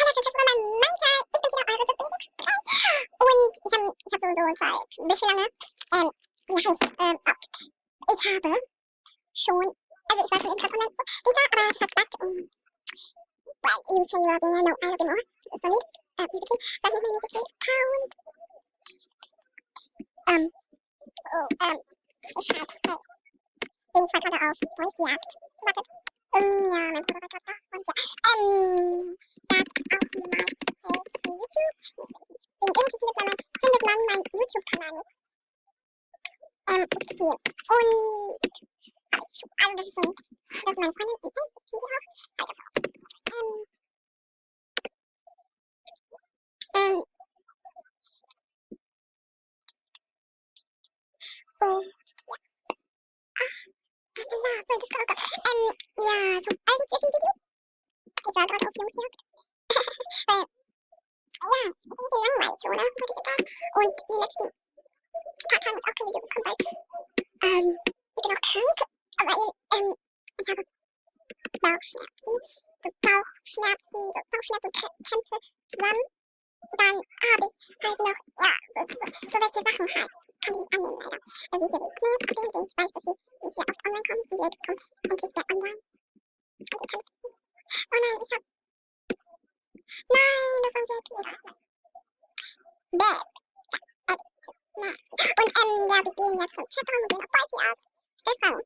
Leute, das war mein Minecraft. Ich bin wieder eure Justin und ich hab so seit ein bisschen lange, wie heißt, ich habe schon, also ich war schon eben gerade online, aber es hat buggt und, well, you say you are being, no, I don't know, das ist so lieb, Musik, sag nicht mehr Musik, Count, ich schreibe, hey, bin zwar gerade auf Voicejagd, wartet, ja, mein Bruder war gerade da, und ja, sag auch mal, hey, zu YouTube, irgendwie findet man meinen YouTube-Kanal nicht, okay, und, also das ist so, das ist meine Freundin, und ich finde die auch, also so, oh, ja, das war, ja, so eigentlich ein Video, ich war gerade auf Jungsjagd, weil, ja, das ist irgendwie langweilig, oder, würde ich sagen, und die letzten paar Tage ist auch kein Video gekommen, weil, ich bin auch krank, weil, ich habe Bauchschmerzen, zusammen. Dann habe ich halt noch, ja, so welche Sachen halt. Ich kann die nicht annehmen, leider. Wie hier das Knie abgehen, wie ich weiß, dass sie nicht sehr oft online kommen. Und jetzt kommt endlich der online. Und ihr kennt es. Oh nein, ich hab... Nein, das war VIP. Bad. Ja, und, ja, wir gehen jetzt zum Chatraum und gehen auf Voicejagd. Stefan.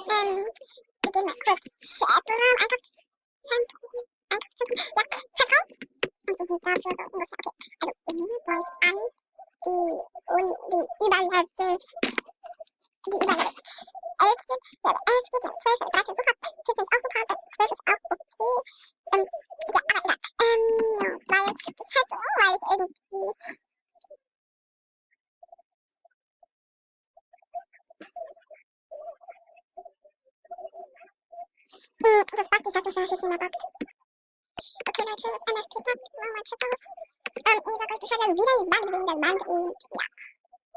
Wir gehen mal kurz Chatraum, Einkaufszentrum, ja, Chatraum. Und suchen dafür so ungefähr, okay, also ich nehme Boys an, die Überlevel 11 sind, ja, 11 geht, ja, 12, 13 ist super, 14 ist auch super, 12 ist auch okay, ja, aber egal, ja, weil das ist halt so, weil ich irgendwie, das buggt, ich sag nicht, dass es immer buggt. Okay, Leute, das MSP buggt, machen wir Chat aus. Ihr sagt euch Bescheid, also wieder die Wand wegen der Wand und ja.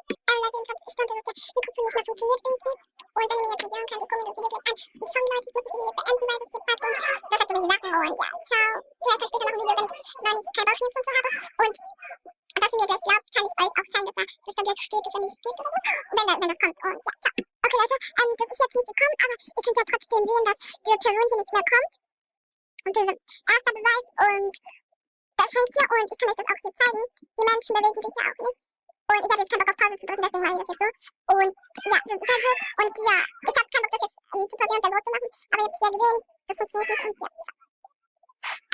Leute, jedenfalls stand, dass das Mikrofon nicht mehr funktioniert irgendwie. Und wenn ihr mir jetzt nicht hören könnt, ich gucke mir das Video gleich an. Und sorry Leute, ich muss das Video jetzt beenden, weil das hier buggt und das hat so welche Sachen und ja, ciao. Vielleicht kommt später noch ein Video, wenn ich noch nicht kein Bauchschmerzen und so habe. Und was ihr mir gleich glaubt, kann ich euch auch zeigen, dass da gleich steht oder nicht steht oder so. Wenn das kommt und ja, ciao. Okay Leute, das ist jetzt nicht gekommen, aber ihr könnt ja trotzdem sehen, dass diese Person hier nicht mehr kommt. Und das ist erster Beweis und das hängt hier und ich kann euch das auch hier zeigen. Die Menschen bewegen sich ja auch nicht. Und ich habe jetzt keinen Bock auf Pause zu drücken, deswegen mache ich das jetzt so. Und ja, das ist halt so. Und ja, ich habe keinen Bock, das jetzt zu pausieren und dann loszumachen. Aber ihr habt es ja gesehen, das funktioniert nicht und ja, ciao.